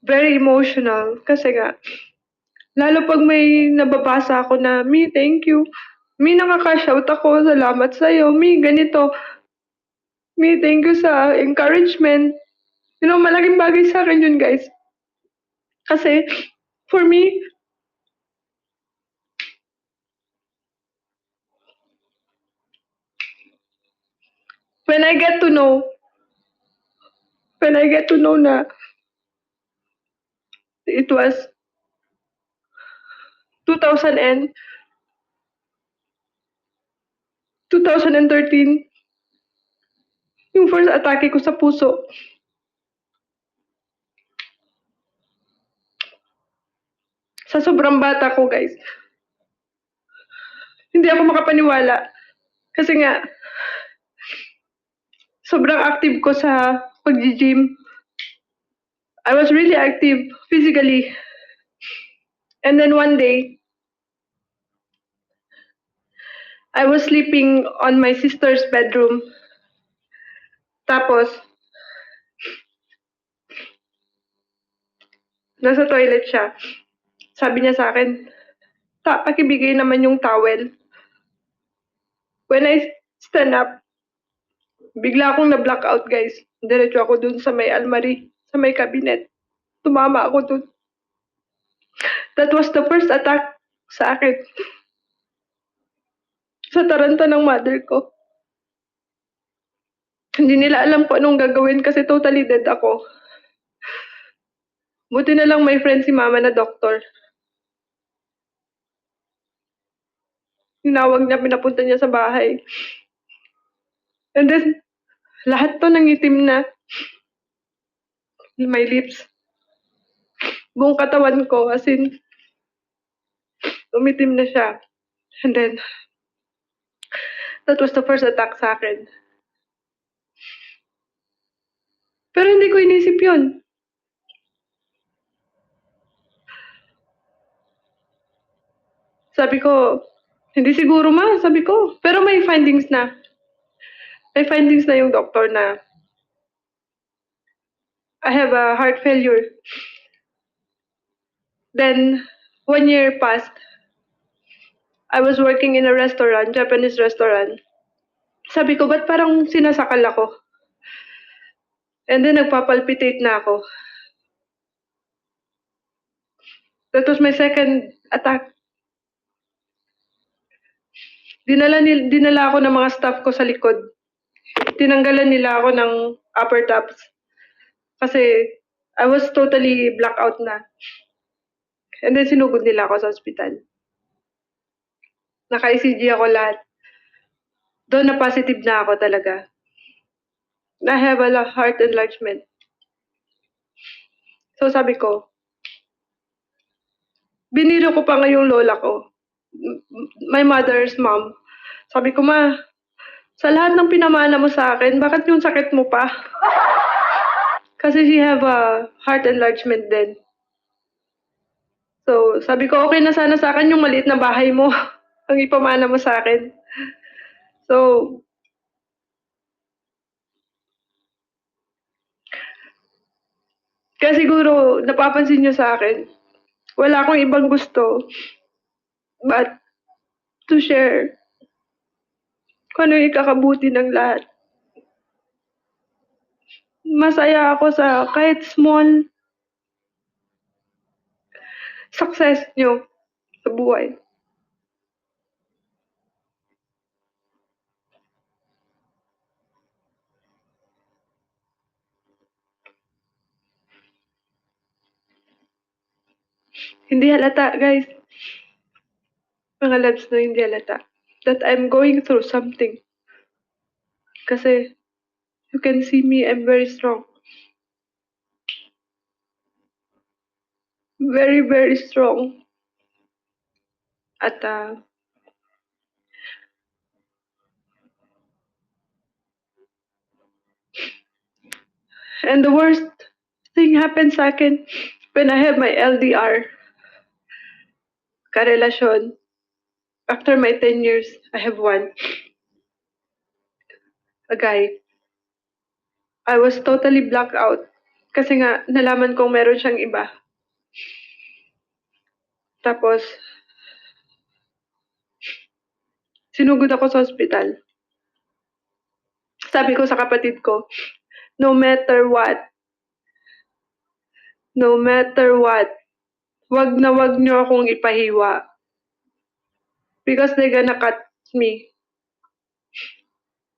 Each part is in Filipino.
very emotional kasi nga lalo 'pag may nababasa ako na, "Mi, thank you. Mi, nakaka-shout ako, salamat sa'yo. Mi, ganito. Mi, thank you sa encouragement." Malaking bagay sa'kin yun, guys. Kasi for me, when I get to know when I get to know na it was 2000 and 2013, yung first atake ko sa puso. Sa sobrang bata ko, guys. Hindi ako makapaniwala kasi nga sobrang active ko sa paggi-gym. I was really active physically. And then one day, I was sleeping on my sister's bedroom. Tapos, nasa toilet siya. Sabi niya sa akin, pakibigay naman yung towel. When I stand up, bigla akong na-blackout, guys. Diretso ako dun sa may almari, sa may cabinet. Tumama ako dun. That was the first attack sa akin. Sa taranta ng mother ko. Hindi nila alam kung anong gagawin kasi totally dead ako. Buti na lang may friend si mama na doktor. Tinawag niya, pinapunta niya sa bahay. And then, lahat to nangitim na. My lips. Buong katawan ko, as in, umitim na siya. And then, that was the first attack sa akin. Pero hindi ko inisip yun. Sabi ko, hindi siguro ma, sabi ko. Pero may findings na. May findings na yung doktor na I have a heart failure. Then, 1 year passed. I was working in a restaurant, Japanese restaurant. Sabi ko, ba't parang sinasakal ako? And then, nagpapalpitate na ako. That was my second attack. Dinala ako ng mga staff ko sa likod. Tinanggalan nila ako ng upper tops. Kasi I was totally blackout na. And then sinugod nila ako sa ospital. Naka-ECG ako lahat. Doon na positive na ako talaga. I have a heart enlargement. So sabi ko, biniro ko pa nga yung lola ko. My mother's mom. Sabi ko, ma, sa lahat ng pinamana mo sa akin, bakit yung sakit mo pa? Kasi she have a heart enlargement din. So, sabi ko, okay na sana sa akin yung maliit na bahay mo ang ipamana mo sa akin. So, kaya siguro napapansin niyo sa akin, wala akong ibang gusto but to share kung ano yung ikakabuti ng lahat. Masaya ako sa kahit small success niyo sa buhay. Hindi halata, guys. Mga loves no, hindi halata. That I'm going through something. Kasi, you can see me, I'm very strong. Very, very strong. At, and the worst thing happened sa akin when I have my LDR karelasyon. After my 10 years, I have one. A guy. I was totally blacked out. Kasi nga, nalaman kong meron siyang iba. Tapos, sinugod ako sa ospital. Sabi ko sa kapatid ko, no matter what, wag na wag niyo akong ipahiwa. Because they're gonna cut me.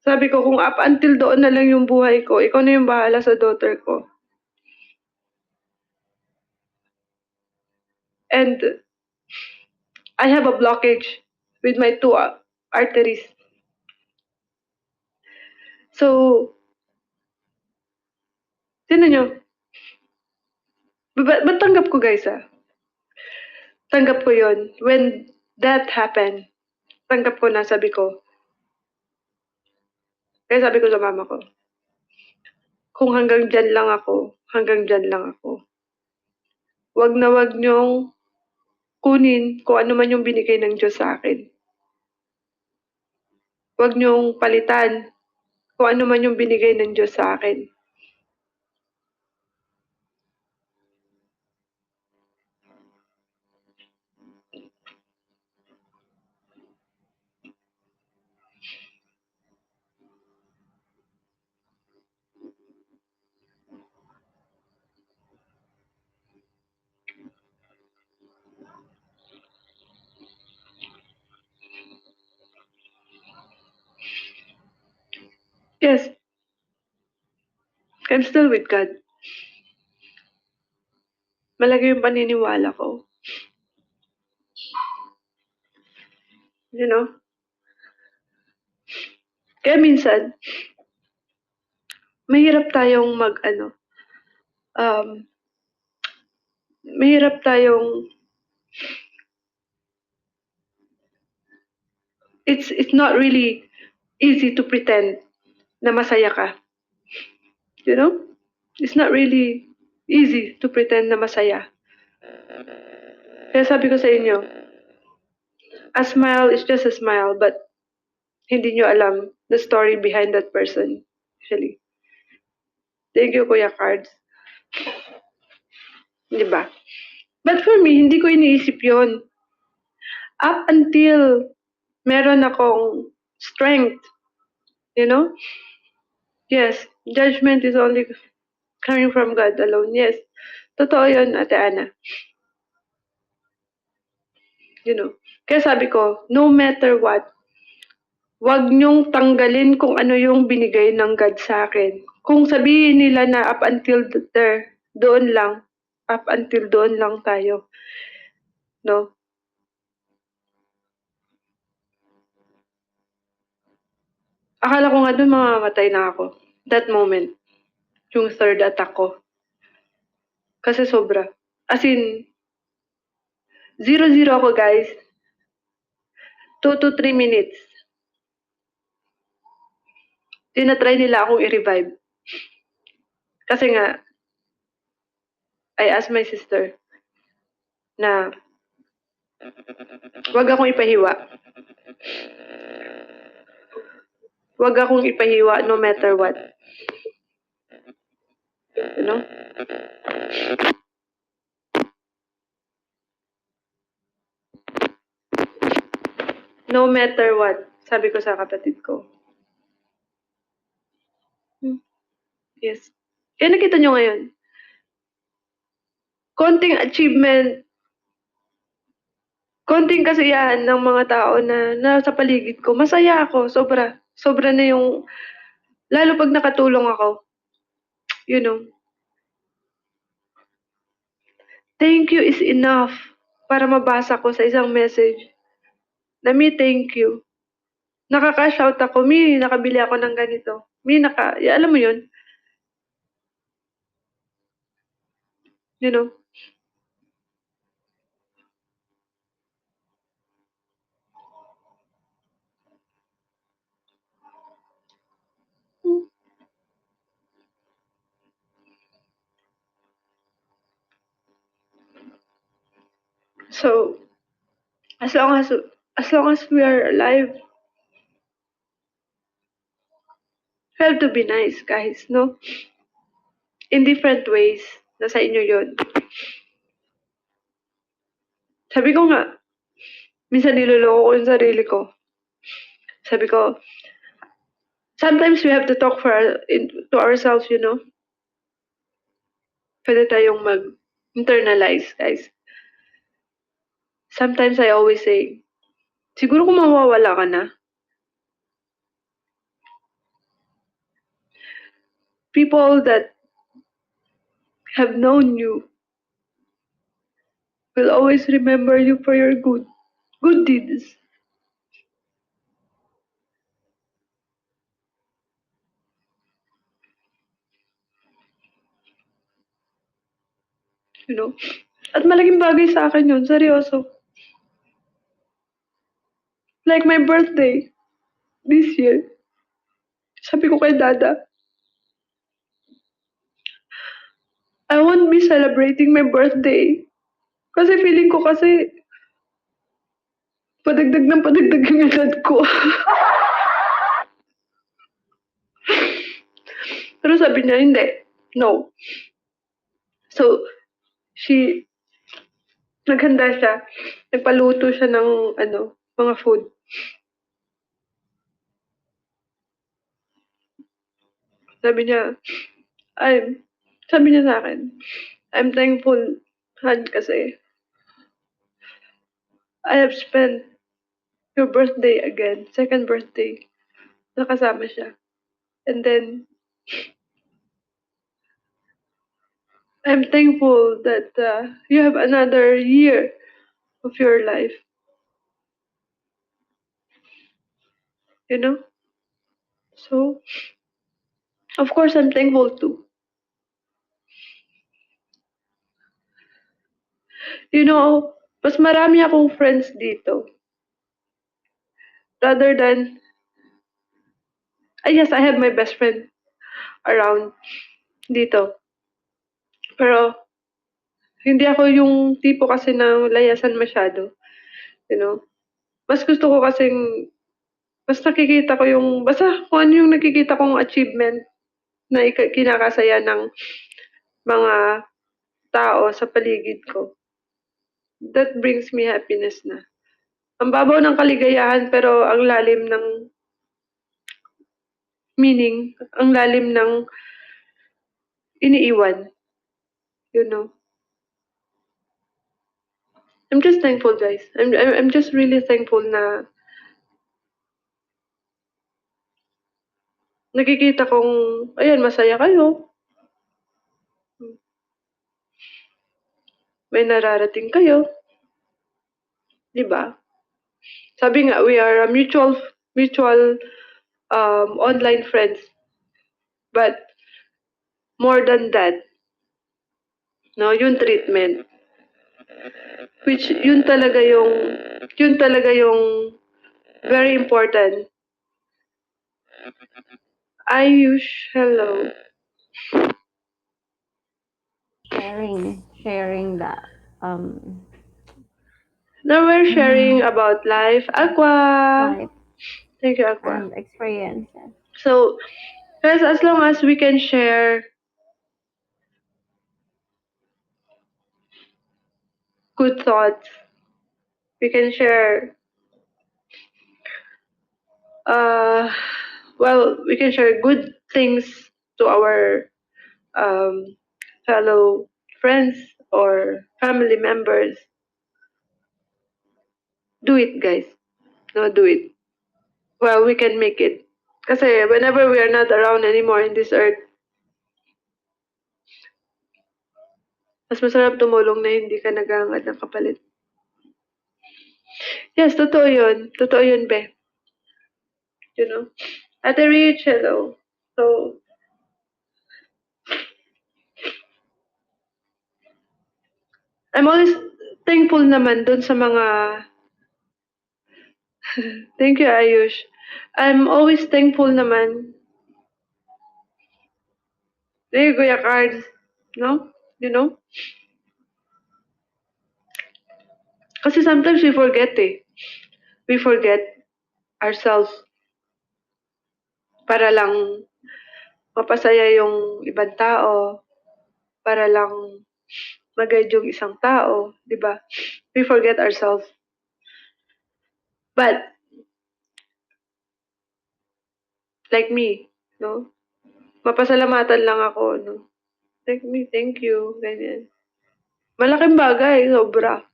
Sabi ko, kung up until doon na lang yung buhay ko, ikaw na yung bahala sa daughter ko. And I have a blockage with my two arteries. So, tinan nyo, ba't tanggap ko guys Tanggap ko yon. When that happened, tanggap ko na, sabi ko. Kaya sabi ko sa mama ko, kung hanggang dyan lang ako, hanggang dyan lang ako. Wag na wag niyong kunin kung ano man yung binigay ng Diyos sa akin. Wag niyong palitan kung ano man yung binigay ng Diyos sa akin. Yes, I'm still with God. Malaki yung paniniwala ko. You know? Kaya minsan, mahirap tayong mahirap tayong, it's not really easy to pretend na masaya ka. You know? It's not really easy to pretend na masaya. Kaya sabi ko sa inyo, a smile is just a smile, but hindi nyo alam the story behind that person. Actually. Thank you, Kuya Cards. Di ba? But for me, hindi ko iniisip yon. Up until meron akong strength, you know? Yes, judgment is only coming from God alone. Yes, totoo yun, Ate Ana. You know? Kaya sabi ko, no matter what, wag niyong tanggalin kung ano yung binigay ng God sa akin. Kung sabihin nila na up until there, doon lang, up until doon lang tayo. No? Akala ko nga doon mamamatay na ako. That moment. Yung third attack ko. Kasi sobra. As in, 0-0 ako guys. 2 to 3 minutes. Tinatry nila akong i-revive. Kasi nga, I asked my sister na wag akong ipahiwa. Wag akong ipahiwa no matter what. You know? No matter what, sabi ko sa kapatid ko. Yes. Kaya nakita nyo ngayon, konting achievement, konting kasiyahan ng mga tao na nasa paligid ko, masaya ako, sobra. Sobra na yung, lalo pag nakatulong ako, you know. Thank you is enough para mabasa ko sa isang message na me thank you. Nakaka-shout ako, me nakabili ako ng ganito. Alam mo yun? You know? So, as long as we are alive, we have to be nice, guys, no? in different ways. Nasa inyo yun. Sabi ko nga, minsan niloloko ko yung sarili ko. Sabi ko, sometimes we have to talk to ourselves, you know. Pwede tayong mag-internalize, guys. Sometimes I always say, siguro kung mawawala ka na, people that have known you will always remember you for your good deeds. You know? At malaking bagay sa akin yun, seryoso. Like my birthday, this year, sabi ko kay Dada, I won't be celebrating my birthday. Kasi feeling ko kasi, padagdag ng padagdag yung edad ko. Pero sabi niya, hindi. No. So, naghanda siya. Nagpaluto siya ng, mga food. Sabi niya sa akin, I'm thankful, Han, kasi I have spent your birthday again, second birthday, nakasama siya. And then, I'm thankful that you have another year of your life. You know? So, of course, I'm thankful too. You know, mas marami akong friends dito. Rather than, yes, I have my best friend around dito. Pero, hindi ako yung tipo kasi na layasan masyado. You know? Mas gusto ko kasing, mas nakikita ko yung, basta kung ano yung nakikita kong achievement na kinakasaya ng mga tao sa paligid ko. That brings me happiness na. Ang babaw ng kaligayahan pero ang lalim ng meaning, ang lalim ng iniiwan. You know? I'm just thankful, guys. I'm just really thankful na nakikita kong, ayan, masaya kayo. May nararating kayo. Diba? Sabi nga, we are a mutual online friends. But more than that, no, yung treatment. Which yun talaga yung very important. Ayush, hello. Sharing that Now we're sharing about life. Aqua. life Thank you, Aqua. and experiences. So, guys, as long as we can share good thoughts, we can share, we can share good things to our fellow friends or family members. Do it, guys. No, do it. Well, we can make it. Kasi whenever we are not around anymore in this earth, mas masarap tumulong na hindi ka naghahangad ng kapalit. Yes, totoo yun. Totoo yun, be. You know? Ate Rich, hello. So, I'm always thankful naman dun sa mga... Thank you, Ayush. I'm always thankful naman. Hey, Kuya Cards. No? You know? Kasi sometimes we forget eh. We forget ourselves para lang mapasaya yung ibang tao. para lang mag-guide yung isang tao, di ba? We forget ourselves. But, like me, no? Mapasalamatan lang ako, no? Like me, thank you, ganyan. Malaking bagay, sobra.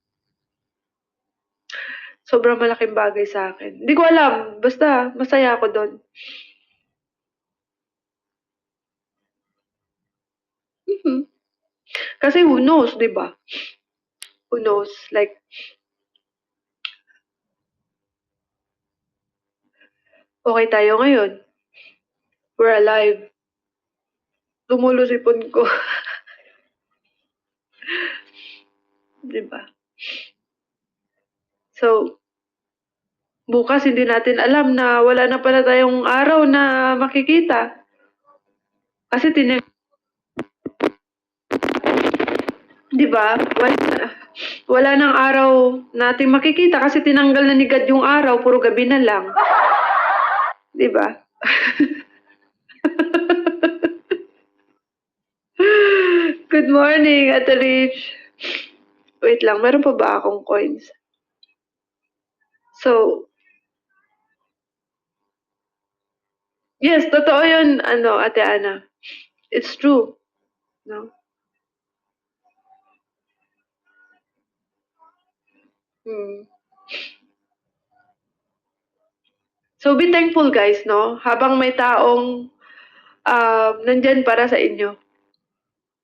Sobrang malaking bagay sa akin. Hindi ko alam, basta masaya ako doon. Mhm. Kasi who knows, di ba? Who knows? Like, okay tayo ngayon. We're alive. Tumulo sipon ko. Di ba? So, bukas hindi natin alam na wala na pala tayong araw na makikita. Kasi di ba? Wala nang araw natin makikita kasi tinanggal na ni God yung araw, puro gabi na lang. Di ba? Good morning, Ate Rich. Wait lang, meron pa ba akong coins? So, yes, totoo yun, Ate Ana. It's true. No? Hmm. So, be thankful, guys, no? Habang may taong nandyan para sa inyo.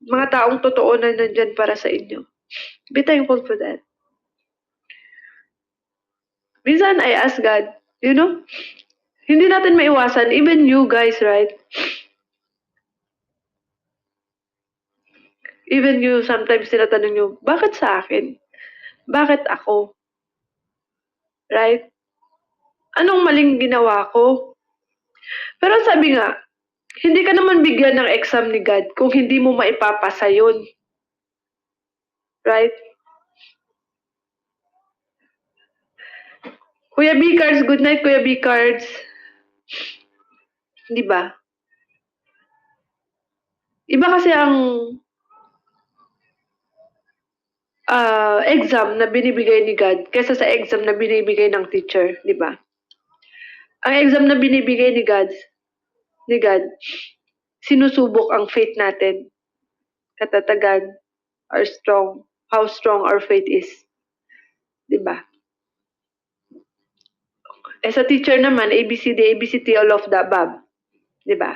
Mga taong totoo na nandyan para sa inyo. Be thankful for that. Minsan, I ask God, hindi natin maiwasan, even you guys, right? Even you, sometimes tinatanong nyo, bakit sa akin? Bakit ako? Right? Anong maling ginawa ko? Pero sabi nga, hindi ka naman bigyan ng exam ni God kung hindi mo maipapasa yun. Right? Kuya B-Cards, good night, Kuya B-Cards. Di ba? Iba kasi ang exam na binibigay ni God kaysa sa exam na binibigay ng teacher, di ba? Ang exam na binibigay ni God, sinusubok ang faith natin, katatagan, how strong our faith is, di ba? Eh sa teacher naman, ABCD, ABCD, all of the above, di ba?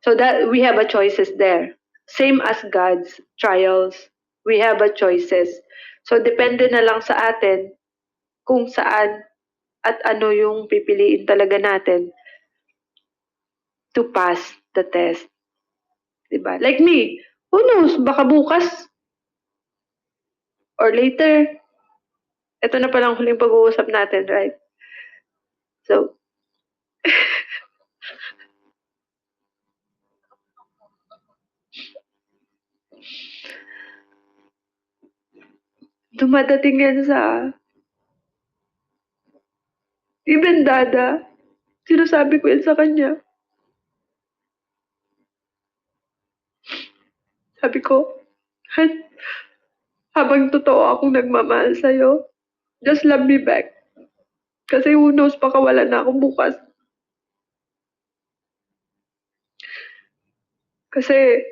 So that we have a choices there. Same as God's trials, we have a choices. So depende na lang sa atin kung saan at ano yung pipiliin talaga natin to pass the test. Diba? Like me, who knows, baka bukas or later, ito na palang huling pag-uusap natin, right? So, dumadating yan sa, even Dada, sinasabi ko yan sa kanya. Sabi ko, Han, habang totoo akong nagmamahal sa'yo, just love me back. Kasi who knows, baka wala na akong bukas. Kasi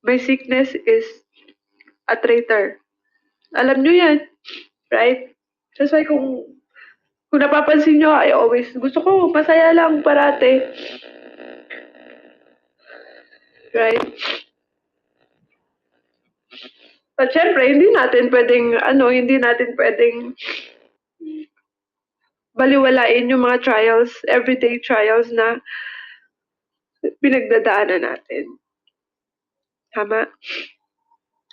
my sickness is a traitor. Alam nyo yan, right? That's why kung napapansin nyo, I always, gusto ko masaya lang parate. Right? But syempre, hindi natin pwedeng baliwalain yung mga trials, everyday trials na pinagdadaanan natin. Tama?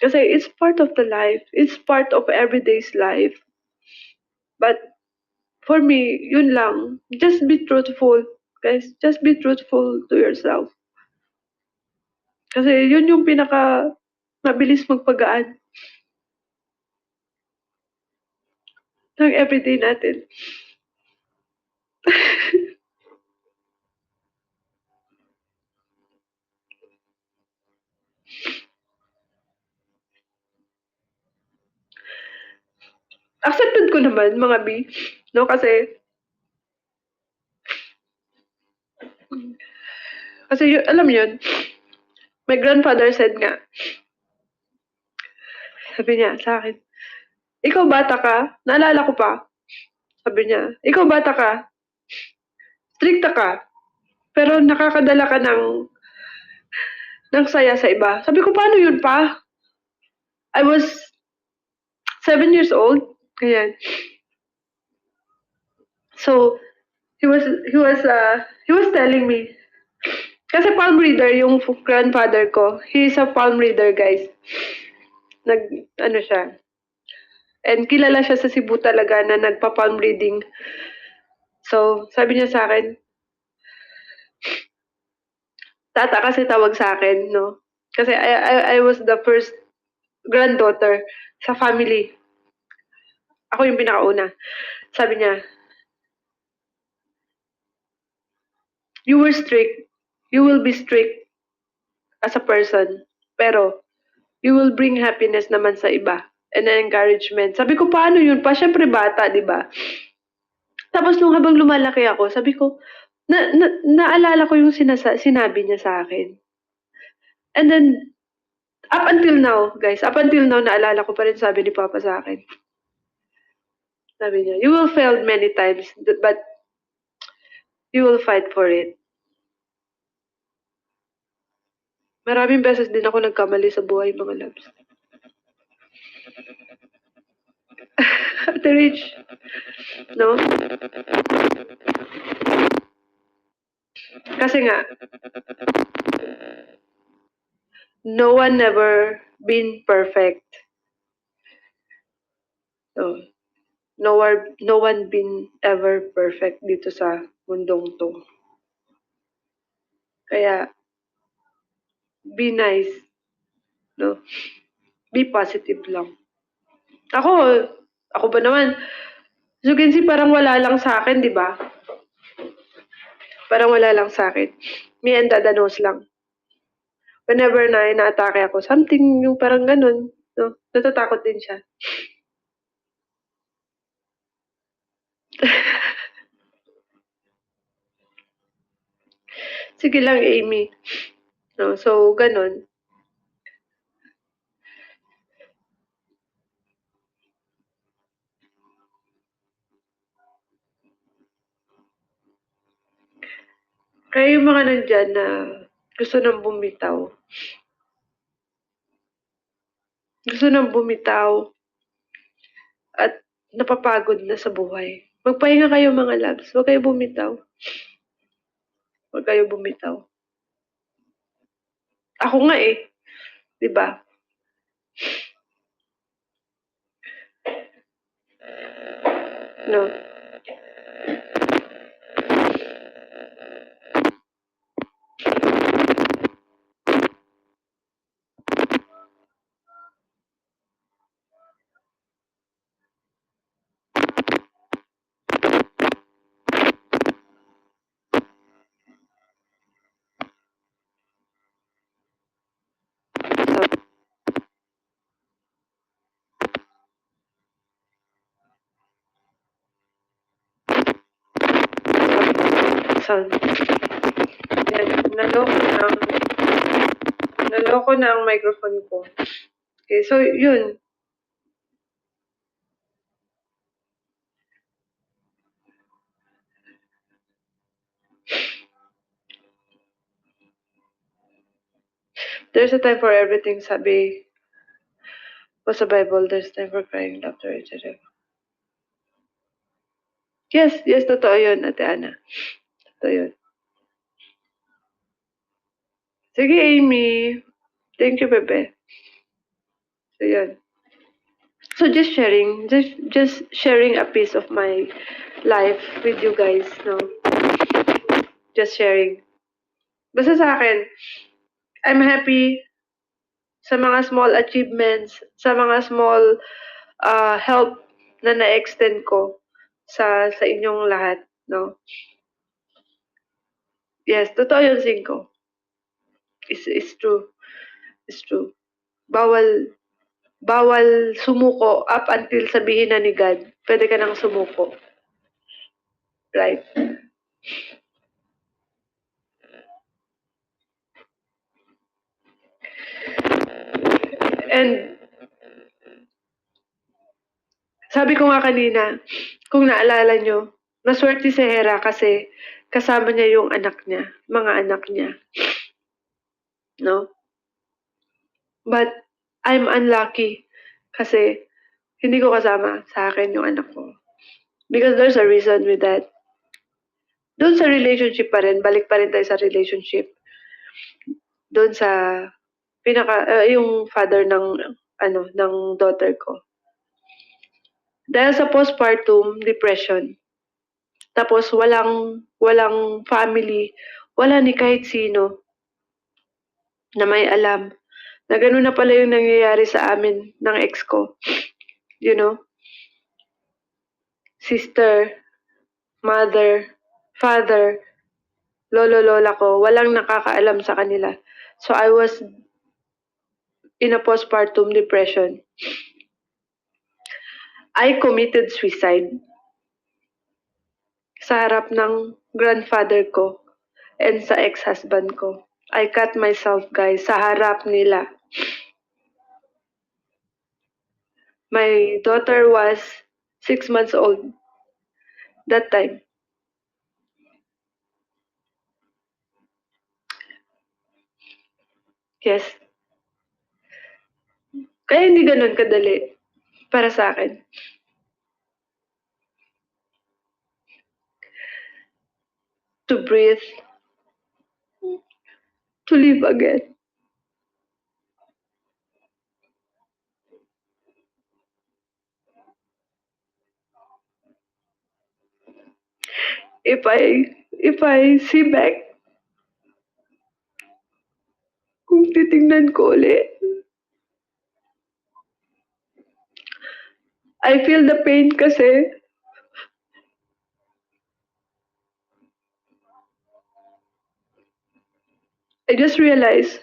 Kasi it's part of the life. It's part of everyday's life. But for me, yun lang. Just be truthful. Guys, just be truthful to yourself. Kasi yun yung pinaka mabilis magpagaan ng everyday natin. accepted ko naman, mga B. No, kasi alam yun, my grandfather said nga, sabi niya sa akin, ikaw bata ka, naalala ko pa, sabi niya, ikaw bata ka, strikta ka, pero nakakadala ka ng saya sa iba. Sabi ko, paano yun pa? I was 7 years old. Ganyan. So, he was telling me, kasi palm reader yung grandfather ko. He's a palm reader, guys. Ano siya. And kilala siya sa Cebu talaga na nagpa-palm reading. So, sabi niya sa akin, tata kasi tawag sa akin, no? Kasi I was the first granddaughter sa family. Ako yung pinakauna. Sabi niya, you were strict. You will be strict as a person. Pero, you will bring happiness naman sa iba and encouragement. Sabi ko, paano yun pa? Siyempre bata, di ba? Tapos nung habang lumalaki ako, sabi ko, naalala ko yung sinabi niya sa akin. And then, up until now, guys, up until now, naalala ko pa rin sabi ni Papa sa akin. Sabi niya, you will fail many times, but you will fight for it. Maraming beses din ako nagkamali sa buhay, mga loves. Ate Rich, no? Kasi nga, no one never been perfect. So, no one been ever perfect dito sa mundong to. Kaya, be nice, no? Be positive lang. Ako ba naman, as you can see, parang wala lang sa akin, di ba? Parang wala lang sa akin. Me and Dada knows lang. Whenever na inaatake ako, something yung parang ganun, no? Natatakot din siya. Sige lang, Amy. No, so, ganun. Kaya yung mga nandyan na gusto nang bumitaw, at napapagod na sa buhay. Magpahinga kayo, mga loves. Huwag kayo bumitaw. Huwag kayo bumitaw. Ako nga eh. 'Di ba? No. So, yan, naloko na ang microphone ko. Okay, so yun. There's a time for everything, sabi ko sa Bible. There's time for crying, laughter, etc. Yes, totoo yun, Ate Ana. Totoo yun. Sige, Amy. Thank you, Bebe. So, yun. So, just sharing a piece of my life with you guys, no? Just sharing. Basta sa akin, I'm happy sa mga small achievements, sa mga small help na na-extend ko sa inyong lahat, no? Yes, totoo yun, Cinco. It's true. It's true. Bawal bawal sumuko up until sabihin na ni God, pwede ka nang sumuko. Right? And sabi ko nga kanina, kung naalala nyo, maswerte si Hera kasi kasama niya yung anak niya, mga anak niya. No? But I'm unlucky kasi hindi ko kasama sa akin yung anak ko. Because there's a reason with that. Doon sa relationship pa rin, balik pa rin tayo sa relationship. Doon sa yung father ng ng daughter ko. Dahil sa postpartum depression. Tapos walang family, wala ni kahit sino na may alam na gano'n na pala yung nangyayari sa amin ng ex ko. You know? Sister, mother, father, lolo, lola ko, walang nakakaalam sa kanila. So I was in a postpartum depression. I committed suicide sa harap ng grandfather ko and sa ex-husband ko. I cut myself, guys, sa harap nila. My daughter was 6 months old that time. Yes. Kaya hindi ganun kadali para sa akin. To breathe. To live again. If I see back, kung titingnan ko ulit, I feel the pain kasi I just realized,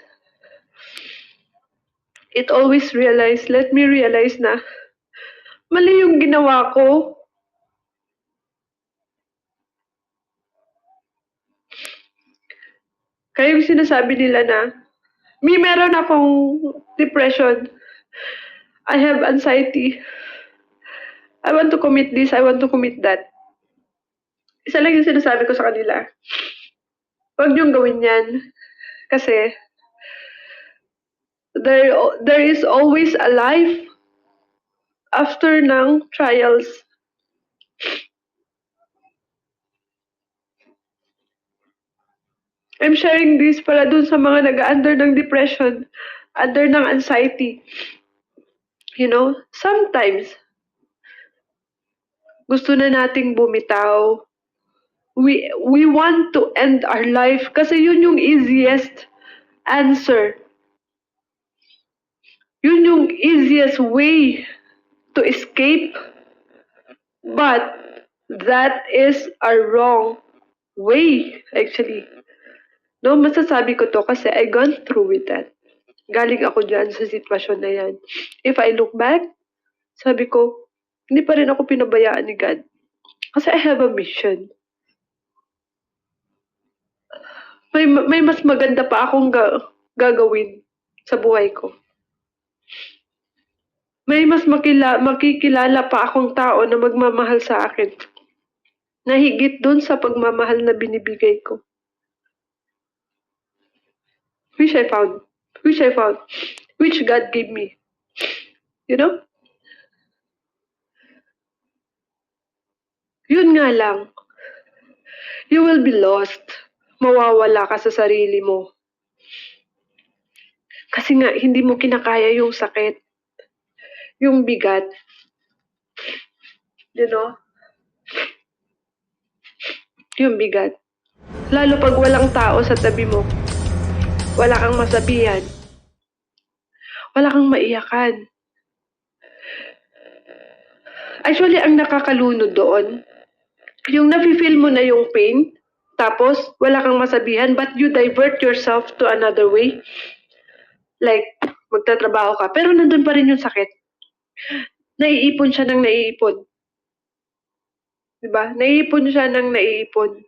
let me realize na mali yung ginawa ko. Kaya yung sinasabi nila na, meron akong depression. I have anxiety. I want to commit this, I want to commit that. Isa lang yung sinasabi ko sa kanila. Huwag niyong gawin yan. Kasi, there is always a life after ng trials. I'm sharing this para dun sa mga nag-under ng depression, under ng anxiety. You know, sometimes, gusto na nating bumitaw. We want to end our life kasi yun yung easiest answer. Yun yung easiest way to escape. But that is a wrong way, actually. No, masasabi ko to kasi I gone through with that. Galing ako dyan sa sitwasyon na yan. If I look back, sabi ko, hindi pa rin ako pinabayaan ni God. Kasi I have a mission. May mas maganda pa akong gagawin sa buhay ko. May mas makikilala pa akong tao na magmamahal sa akin. Na higit dun sa pagmamahal na binibigay ko. Which I found. Which God gave me. You know? Yun nga lang. You will be lost. Mawawala ka sa sarili mo. Kasi nga, hindi mo kinakaya yung sakit. Yung bigat. You know? Yung bigat. Lalo pag walang tao sa tabi mo. Wala kang masabihan. Wala kang maiyakan. Actually, ang nakakalunod doon, yung nafe-feel mo na yung pain, tapos wala kang masabihan, but you divert yourself to another way. Like, magtatrabaho ka, pero nandun pa rin yung sakit. Naiipon siya ng naiipon. Diba? Naiipon siya ng naiipon.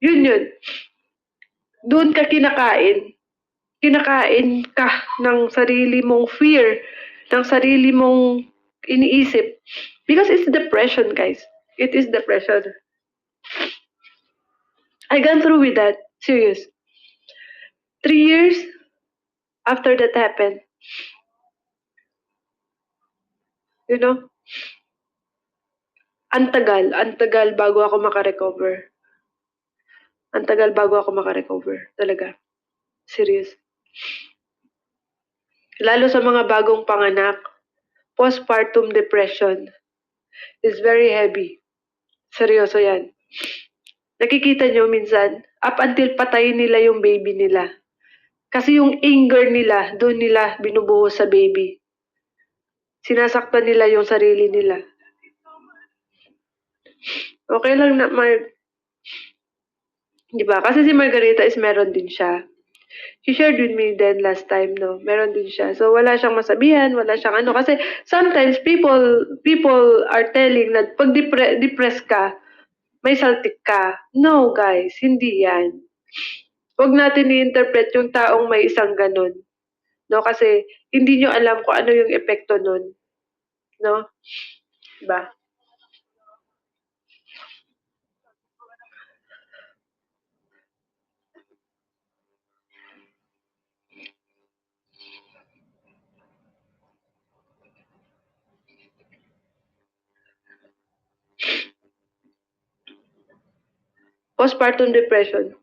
Yun. Doon ka kinakain. Kinakain ka ng sarili mong fear, ng sarili mong iniisip. Because it's depression, guys. It is depression. I gone through with that. Serious. 3 years after that happened. You know? Ang tagal bago ako makarecover. Ang tagal bago ako makarecover. Talaga. Serious. Lalo sa mga bagong panganak, postpartum depression is very heavy. Seryoso yan. Nakikita nyo minsan, up until patayin nila yung baby nila. Kasi yung anger nila, doon nila binubuhos sa baby. Sinasaktan nila yung sarili nila. Okay lang na, di ba? Kasi si Margarita is meron din siya. She shared with me then last time, no? Meron din siya. So, wala siyang masabihan, wala siyang ano. Kasi sometimes people are telling na pag depressed ka, may saltik ka. No, guys, hindi yan. Huwag natin i-interpret yung taong may isang ganun. No? Kasi hindi nyo alam kung ano yung epekto nun. No? Diba? Postpartum depression.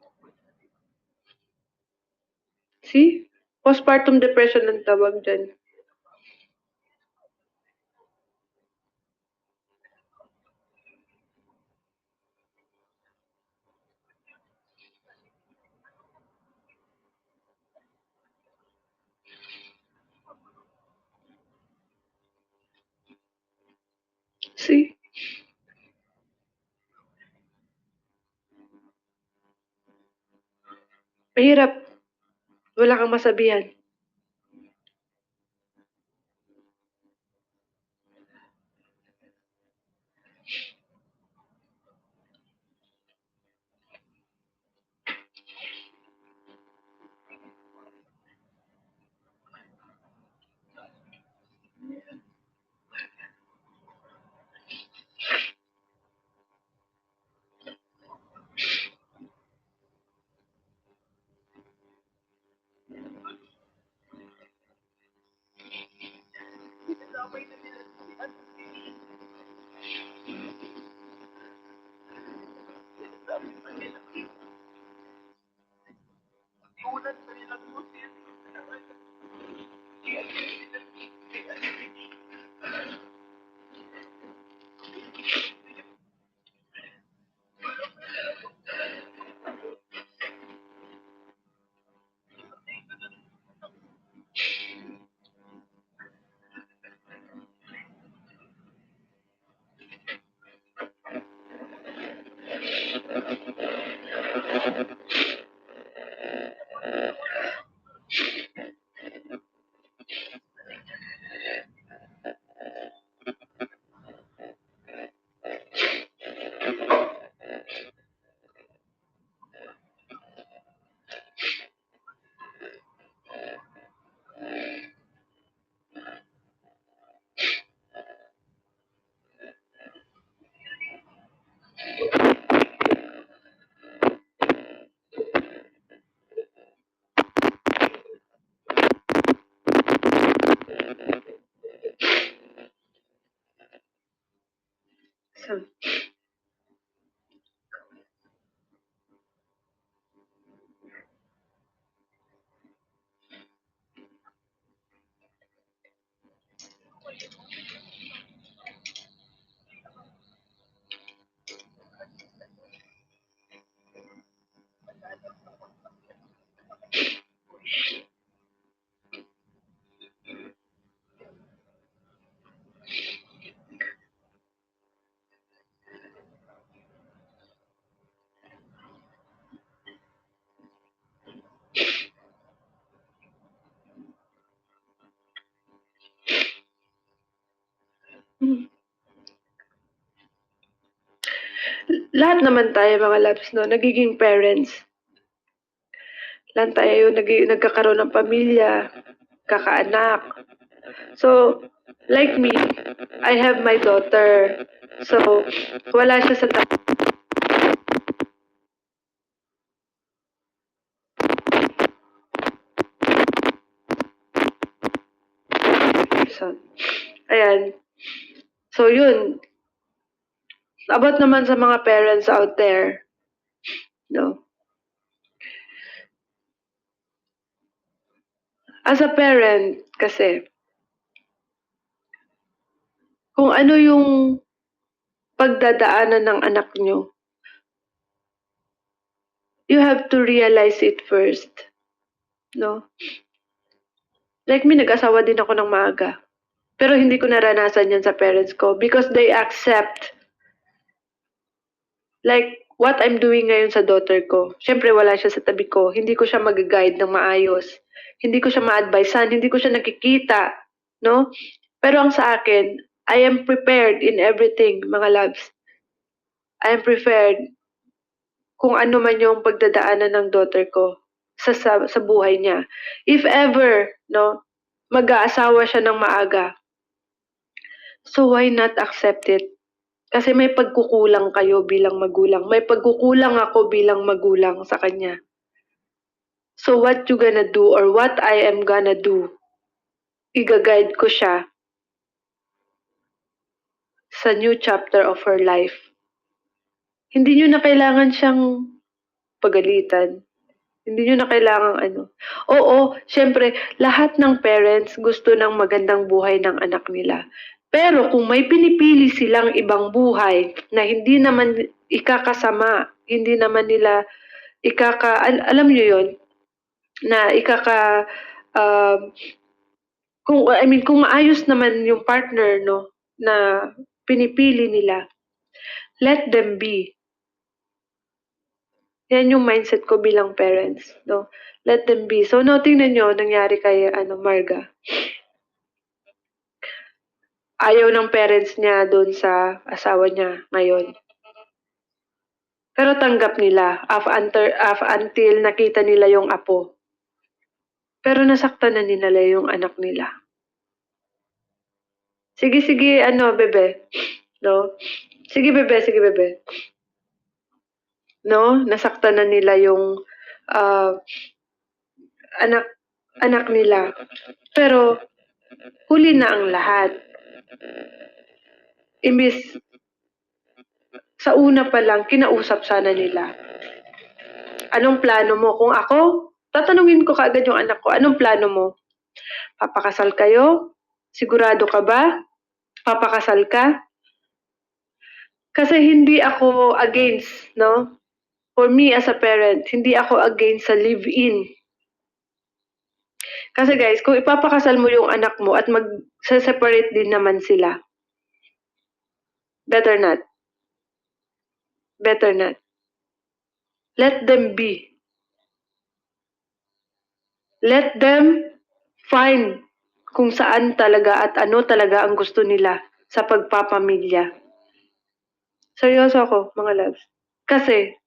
See? Postpartum depression ang tawag dyan. See? Mahirap. Wala kang masabihan. So, Lahat naman tayo mga loves, no, nagiging parents. Lahat tayo nagkakaroon ng pamilya, kakaanak. So, like me, I have my daughter. So, wala siya sa So, ayan. So, yun. About naman sa mga parents out there, no? As a parent, kasi, kung ano yung pagdadaanan ng anak nyo, you have to realize it first, no? Like me, nag-asawa din ako ng maaga. Pero hindi ko naranasan yan sa parents ko because they accept like what I'm doing ngayon sa daughter ko. Siyempre wala siya sa tabi ko. Hindi ko siya mag-guide ng maayos. Hindi ko siya ma-advisean. Hindi ko siya nakikita. No? Pero ang sa akin, I am prepared in everything, mga loves. I am prepared kung ano man yung pagdadaanan ng daughter ko sa buhay niya. If ever, no, mag-aasawa siya ng maaga, so why not accept it? Kasi may pagkukulang kayo bilang magulang. May pagkukulang ako bilang magulang sa kanya. So what you gonna do or what I am gonna do, i-guide ko siya sa new chapter of her life. Hindi nyo na kailangan siyang pagalitan. Hindi nyo na kailangan ano. Oo, syempre, lahat ng parents gusto ng magandang buhay ng anak nila. Pero kung may pinipili silang ibang buhay na hindi naman ikakasama, hindi naman nila alam nyo yon na kung maayos naman yung partner, no, na pinipili nila, let them be. Yan yung mindset ko bilang parents, no? Let them be. So, no, tingnan nyo, nangyari kay Marga. Ayaw ng parents niya doon sa asawa niya ngayon. Pero tanggap nila until nakita nila yung apo. Pero nasaktan na nila yung anak nila. Sige, bebe. No? Sige, bebe. No? Nasaktan na nila yung anak nila. Pero huli na ang lahat. Imbis sa una pa lang, kinausap sana nila. Anong plano mo? Kung ako, tatanungin ko kaagad yung anak ko, anong plano mo? Papakasal kayo? Sigurado ka ba? Papakasal ka? Kasi hindi ako against, no? For me as a parent, hindi ako against sa live-in. Kasi guys, kung ipapakasal mo yung anak mo at mag-separate din naman sila, better not. Better not. Let them be. Let them find kung saan talaga at ano talaga ang gusto nila sa pagpapamilya. Seryoso ako, mga loves. Kasi,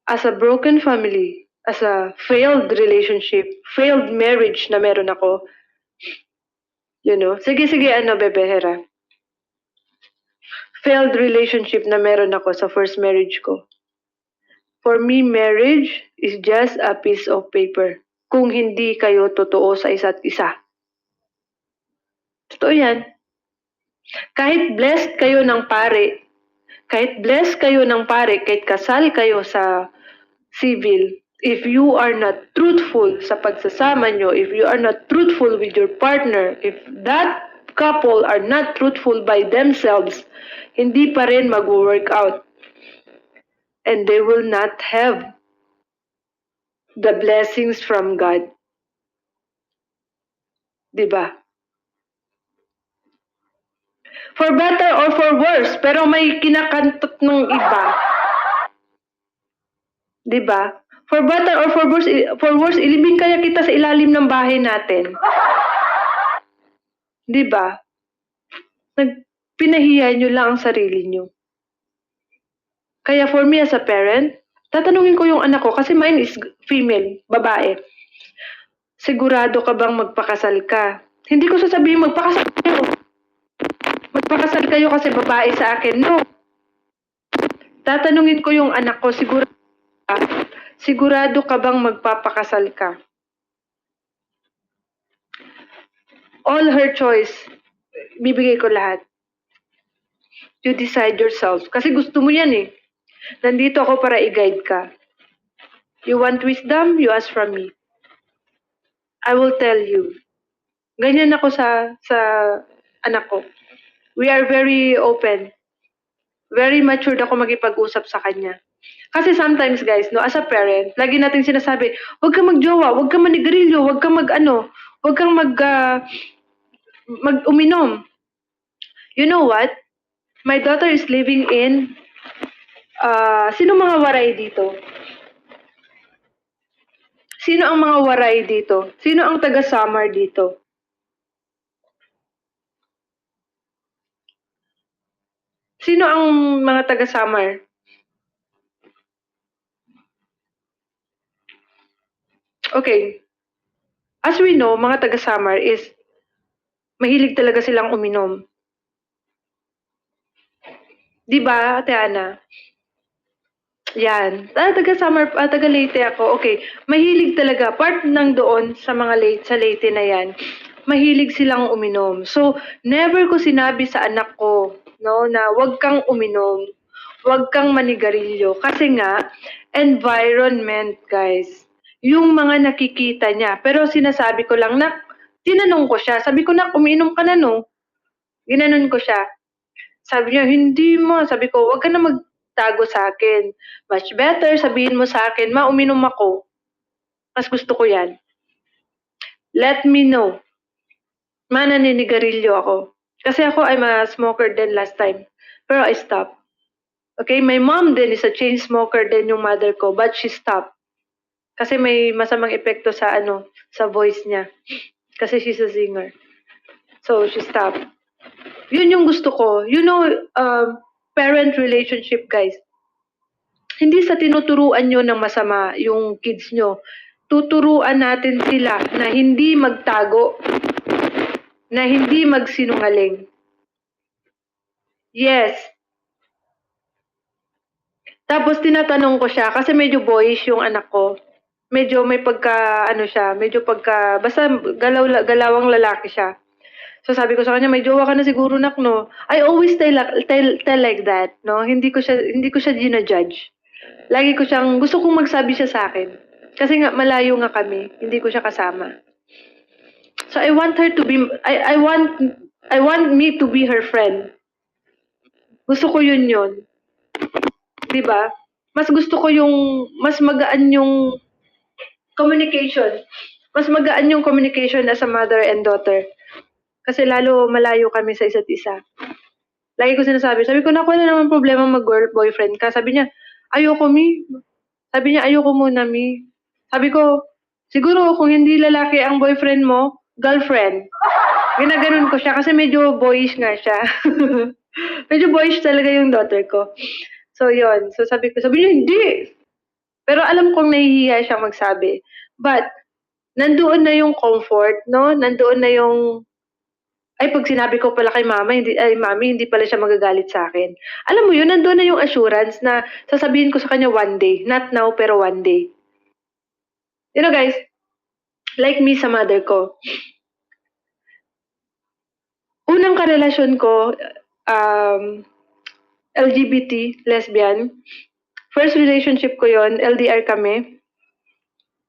as a broken family, as a failed relationship, failed marriage na meron ako, sige, bebe Hera. Failed relationship na meron ako sa first marriage ko. For me, marriage is just a piece of paper. Kung hindi kayo totoo sa isa't isa. Totoo yan. Kahit blessed kayo ng pare, kahit kasal kayo sa civil, if you are not truthful sa pagsasama nyo, if you are not truthful with your partner, if that couple are not truthful by themselves, hindi pa rin mag-work out. And they will not have the blessings from God. Diba? For better or for worse, pero may kinakantot ng iba. Diba? For better or for worse, ilibing kaya kita sa ilalim ng bahay natin. Diba? pinahiya niyo lang ang sarili niyo. Kaya for me as a parent, tatanungin ko yung anak ko kasi mine is female, babae. Sigurado ka bang magpakasal ka? Hindi ko sasabihin magpakasal kayo. Magpakasal kayo kasi babae sa akin. No. Tatanungin ko yung anak ko, sigurado ka bang magpapakasal ka? All her choice, bibigay ko lahat. You decide yourself. Kasi gusto mo yan eh. Nandito ako para i-guide ka. You want wisdom? You ask from me. I will tell you. Ganyan ako sa anak ko. We are very open. Very matured ako makipag-usap sa kanya. Kasi sometimes guys, no, as a parent, lagi nating sinasabi, huwag kang magjowa, huwag kang manigarilyo, huwag kang huwag kang mag-uminom. You know what? My daughter is living in, sino mga waray dito? Sino ang mga waray dito? Sino ang taga-Samar dito? Sino ang mga taga-Samar? Okay. As we know, mga taga-Samar is mahilig talaga silang uminom. 'Di ba, Ate Ana? Yan. Taga-Samar, taga Leyte ako. Okay, mahilig talaga. Part ng doon sa mga sa Leyte na yan, mahilig silang uminom. So, never ko sinabi sa anak ko, no, na wag kang uminom, wag kang manigarilyo. Kasi nga, environment, guys. Yung mga nakikita niya. Pero sinasabi ko lang, na tinanong ko siya. Sabi ko, nak, umiinom ka na, no? Ginanon ko siya. Sabi niya, hindi mo. Sabi ko, wag ka na magtago sa akin. Much better, sabihin mo sa akin, ma, uminom ako. Mas gusto ko yan. Let me know. Ma, naninigarilyo ako. Kasi ako, I'm a smoker din last time. Pero I stopped. Okay, my mom din is a chain smoker din yung mother ko, but she stopped. Kasi may masamang epekto sa sa voice niya. Kasi she's a singer. So, she stopped. Yun yung gusto ko. You know, parent relationship, guys. Hindi sa tinuturuan nyo ng masama yung kids nyo. Tuturuan natin sila na hindi magtago, na hindi magsinungaling. Yes. Tapos tinatanong ko siya, kasi medyo boyish yung anak ko. Medyo may pagka, basta galawang lalaki siya. So sabi ko sa kanya, may jowa ka na siguro, nak, no? I always tell like that, no? Hindi ko siya ginajudge. Lagi ko siyang, gusto kong magsabi siya sa akin. Kasi nga, malayo nga kami. Hindi ko siya kasama. So I want her to be, I want me to be her friend. Gusto ko yun. Diba? Mas gusto ko yung, mas magaan yung communication. Mas magaan yung communication as a mother and daughter. Kasi lalo malayo kami sa isa't isa. Lagi ko sinasabi, sabi ko, naku, wala naman problema mag-boyfriend ka. Sabi niya, ayoko, Mi. Sabi niya, ayoko muna, Mi. Sabi ko, siguro kung hindi lalaki ang boyfriend mo, girlfriend. Ginaganon ko siya kasi medyo boyish nga siya. Medyo boyish talaga yung daughter ko. So, yon. So, sabi niya, hindi. Pero alam kong nahihiya siya magsabi. But, nandoon na yung comfort, no? Nandoon na yung, ay, pag sinabi ko pala kay mami, hindi pala siya magagalit sa akin. Alam mo yun, nandoon na yung assurance na sasabihin ko sa kanya one day. Not now, pero one day. You know, guys, like me sa mother ko, unang karelasyon ko, LGBT, lesbian. First relationship ko yon, LDR kami.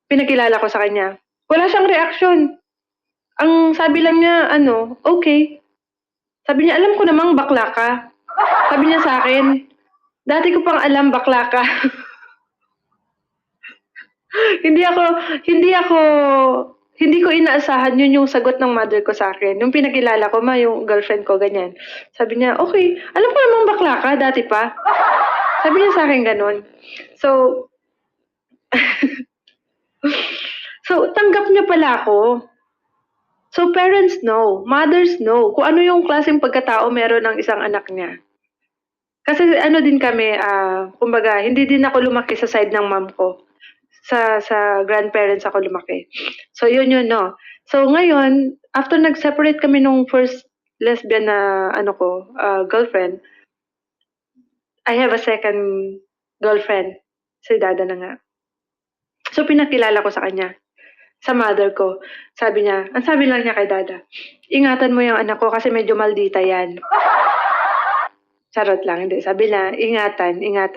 Pinakilala ko sa kanya. Wala siyang reaction. Ang sabi lang niya, okay. Sabi niya, alam ko namang bakla ka. Sabi niya sa akin, dati ko pang alam bakla ka. Hindi ko inaasahan yun yung sagot ng mother ko sa akin. Nung pinakilala ko, yung girlfriend ko, ganyan. Sabi niya, okay, alam ko namang bakla ka, dati pa. Sabi niya sa akin ganun. So, so tanggap niya pala ako. So parents know, mothers know kung ano yung klaseng pagkatao meron ng isang anak niya. Kasi ano din kami, kumbaga hindi din ako lumaki sa side ng mom ko. Sa grandparents ako lumaki. So yun 'no. So ngayon, after nag-separate kami nung first lesbian na ano ko, girlfriend, I have a second girlfriend, si Dada na nga. So pinakilala ko sa kanya, sa mother ko. Sabi niya, ang sabi lang niya kay Dada, "Ingatan mo yung anak ko kasi medyo maldita yan." Charot lang, hindi. Sabi niya, "Ingatan, ingatan."